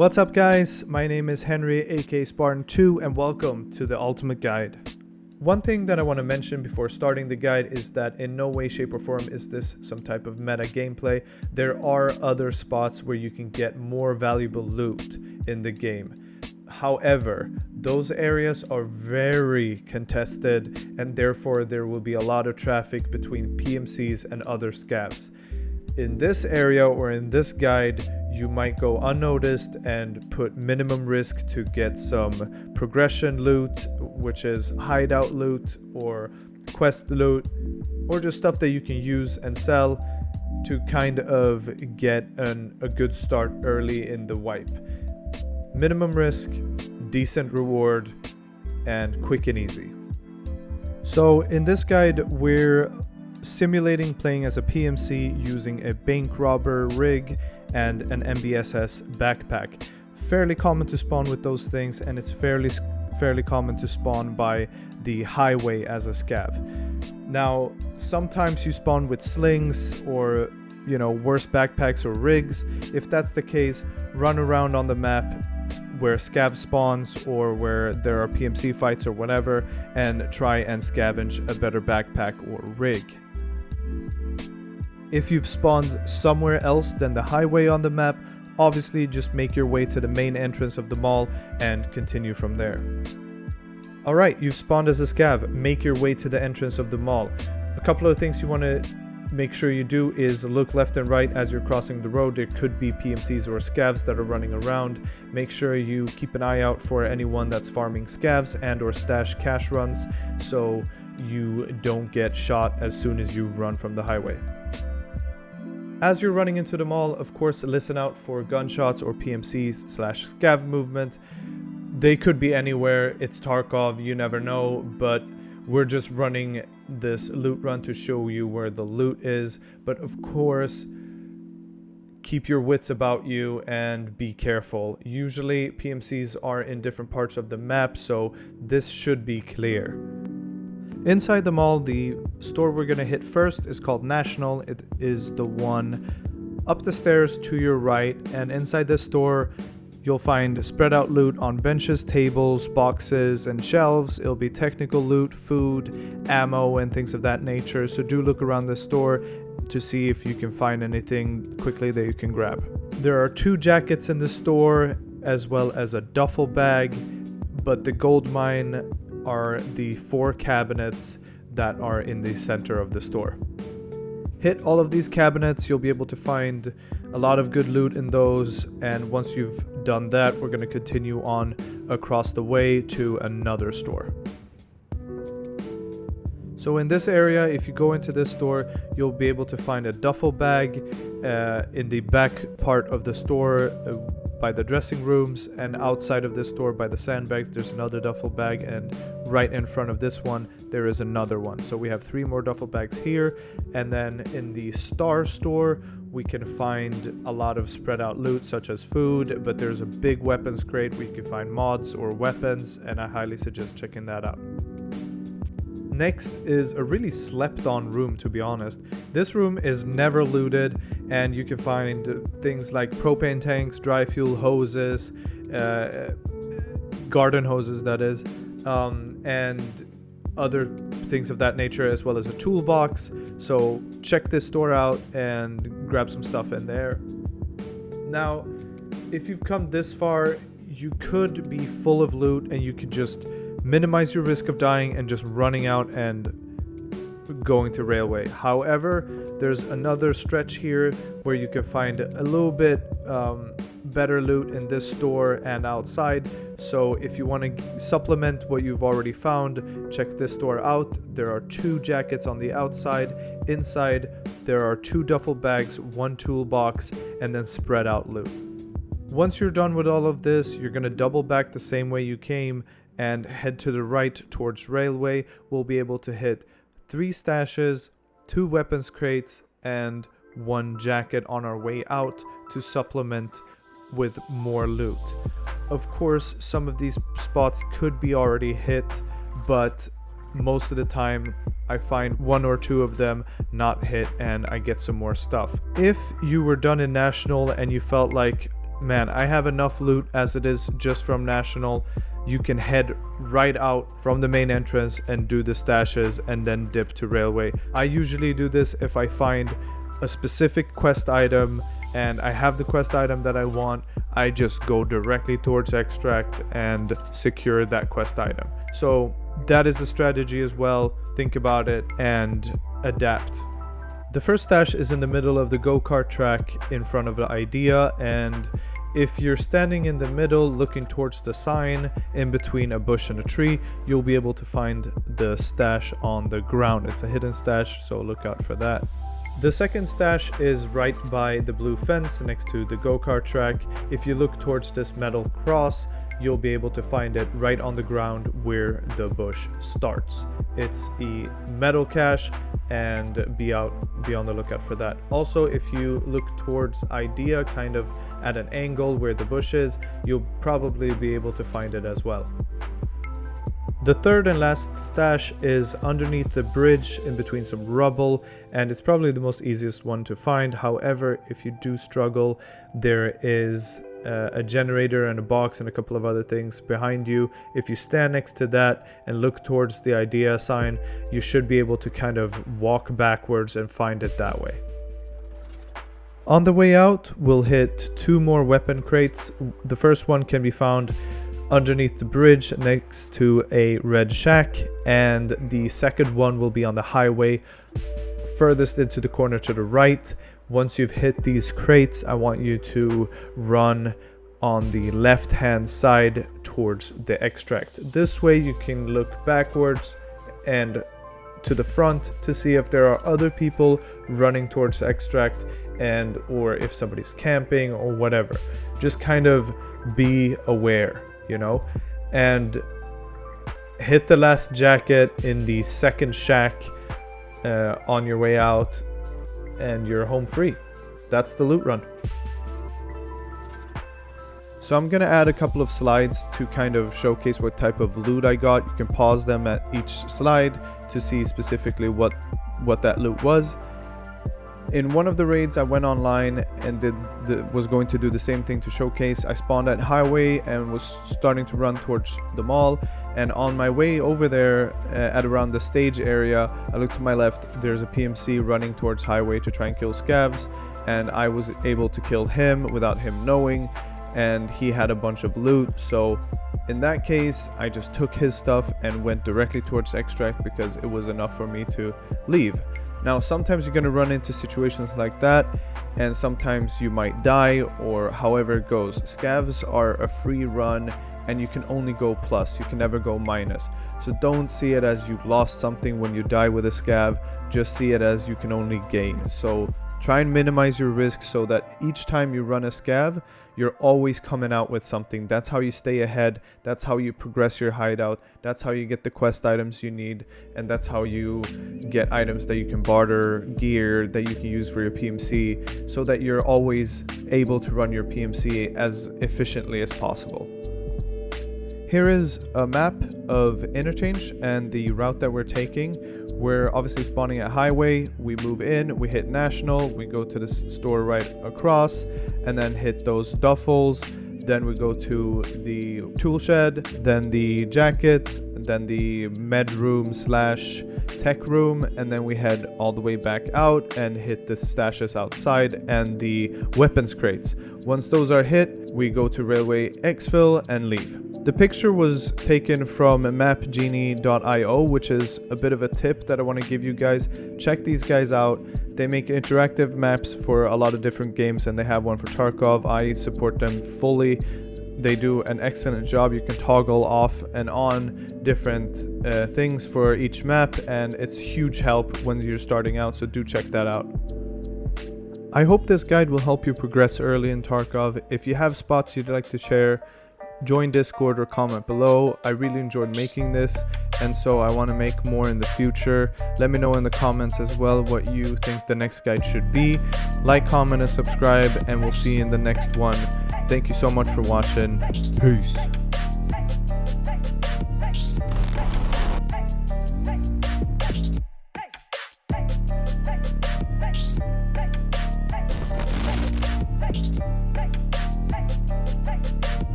What's up guys, my name is Henry aka Spartan2 and welcome to the Ultimate Guide. One thing that I want to mention before starting the guide is that in no way, shape or form is this some type of meta gameplay. There are other spots where you can get more valuable loot in the game. However, those areas are very contested and therefore there will be a lot of traffic between PMCs and other scavs. In this area or in this guide, you might go unnoticed and put minimum risk to get some progression loot, which is hideout loot or quest loot, or just stuff that you can use and sell to kind of get a good start early in the wipe. Minimum risk, decent reward, and quick and easy. So in this guide, we're simulating playing as a PMC using a bank robber rig and an MBSS backpack. Fairly common to spawn with those things, and it's fairly common to spawn by the highway as a scav. Now, sometimes you spawn with slings or, worse backpacks or rigs. If that's the case, run around on the map where scav spawns or where there are PMC fights or whatever, and try and scavenge a better backpack or rig. If you've spawned somewhere else than the highway on the map, obviously just make your way to the main entrance of the mall and continue from there. Alright, you've spawned as a scav, make your way to the entrance of the mall. A couple of things you want to make sure you do is look left and right as you're crossing the road. There could be PMCs or scavs that are running around. Make sure you keep an eye out for anyone that's farming scavs and or stash cash runs so you don't get shot as soon as you run from the highway. As you're running into the mall, of course, listen out for gunshots or PMCs/scav movement. They could be anywhere. It's Tarkov, you never know, but we're just running this loot run to show you where the loot is. But of course, keep your wits about you and be careful. Usually PMCs are in different parts of the map, so this should be clear. Inside the mall, the store we're going to hit first is called National. It is the one up the stairs to your right, and inside this store you'll find spread out loot on benches, tables, boxes, and shelves. It'll be technical loot, food, ammo, and things of that nature, so do look around the store to see if you can find anything quickly that you can grab. There are 2 jackets in the store as well as a duffel bag, but the gold mine are the 4 cabinets that are in the center of the store. Hit all of these cabinets, you'll be able to find a lot of good loot in those, and once you've done that, we're going to continue on across the way to another store. So in this area, if you go into this store, you'll be able to find a duffel bag in the back part of the store by the dressing rooms, and outside of this store by the sandbags there's another duffel bag, and right in front of this one there is another one. So we have 3 more duffel bags here, and then in the Star store we can find a lot of spread out loot such as food, but there's a big weapons crate where you can find mods or weapons, and I highly suggest checking that out. Next is a really slept on room, to be honest. This room is never looted, and you can find things like propane tanks, dry fuel hoses, garden hoses that is, and other things of that nature, as well as a toolbox. So check this store out and grab some stuff in there. Now, if you've come this far, you could be full of loot and you could just minimize your risk of dying and just running out and going to railway. However, there's another stretch here where you can find a little bit better loot in this store and outside. So if you want to supplement what you've already found, check this store out. There are 2 jackets on the outside. Inside there are 2 duffel bags, 1 toolbox, and then spread out loot. Once you're done with all of this, you're going to double back the same way you came and head to the right towards railway. We'll be able to hit 3 stashes, 2 weapons crates, and 1 jacket on our way out to supplement with more loot. Of course, some of these spots could be already hit, but most of the time I find 1 or 2 of them not hit and I get some more stuff. If you were done in National and you felt like man, I have enough loot as it is just from National. You can head right out from the main entrance and do the stashes and then dip to Railway. I usually do this if I find a specific quest item and I have the quest item that I want. I just go directly towards Extract and secure that quest item. So that is a strategy as well. Think about it and adapt. The first stash is in the middle of the go-kart track in front of the Idea, and if you're standing in the middle looking towards the sign in between a bush and a tree, you'll be able to find the stash on the ground. It's a hidden stash, so look out for that. The second stash is right by the blue fence next to the go-kart track. If you look towards this metal cross, you'll be able to find it right on the ground where the bush starts. It's a metal cache, and be on the lookout for that. Also, if you look towards Idea, kind of at an angle where the bush is, you'll probably be able to find it as well. The third and last stash is underneath the bridge in between some rubble, and it's probably the most easiest one to find. However, if you do struggle, there is a generator and a box and a couple of other things behind you. If you stand next to that and look towards the Idea sign, you should be able to kind of walk backwards and find it that way. On the way out, we'll hit 2 more weapon crates. The first one can be found underneath the bridge next to a red shack, and the second one will be on the highway furthest into the corner to the right. Once you've hit these crates, I want you to run on the left hand side towards the Extract. This way you can look backwards and to the front to see if there are other people running towards the Extract, and or if somebody's camping or whatever. Just kind of be aware, you know, and hit the last jacket in the second shack on your way out, and you're home free. That's the loot run. So I'm gonna add a couple of slides to kind of showcase what type of loot I got. You can pause them at each slide to see specifically what that loot was. In one of the raids, I went online and was going to do the same thing to showcase. I spawned at Highway and was starting to run towards the mall. And on my way over there, at around the stage area, I looked to my left. There's a PMC running towards Highway to try and kill Scavs, and I was able to kill him without him knowing. And he had a bunch of loot. So in that case, I just took his stuff and went directly towards Extract because it was enough for me to leave. Now, sometimes you're going to run into situations like that, and sometimes you might die, or however it goes. Scavs are a free run, and you can only go plus. You can never go minus. So don't see it as you've lost something when you die with a scav. Just see it as you can only gain. So try and minimize your risk so that each time you run a scav, you're always coming out with something. That's how you stay ahead. That's how you progress your hideout. That's how you get the quest items you need. And that's how you get items that you can barter, gear that you can use for your PMC, so that you're always able to run your PMC as efficiently as possible. Here is a map of Interchange and the route that we're taking. We're obviously spawning at Highway, we move in, we hit National, we go to the store right across, and then hit those duffels. Then we go to the tool shed, then the jackets, then the med room / tech room, and then we head all the way back out and hit the stashes outside and the weapons crates. Once those are hit, we go to Railway Exfil and leave. The picture was taken from mapgenie.io, which is a bit of a tip that I want to give you guys. Check these guys out. They make interactive maps for a lot of different games, and they have one for Tarkov. I support them fully. They do an excellent job. You can toggle off and on different things for each map, and it's huge help when you're starting out, so do check that out. I hope this guide will help you progress early in Tarkov. If you have spots you'd like to share, join Discord or comment below. I really enjoyed making this, and so I want to make more in the future. Let me know in the comments as well what you think the next guide should be. Like, comment, and subscribe, and we'll see you in the next one. Thank you so much for watching. Peace.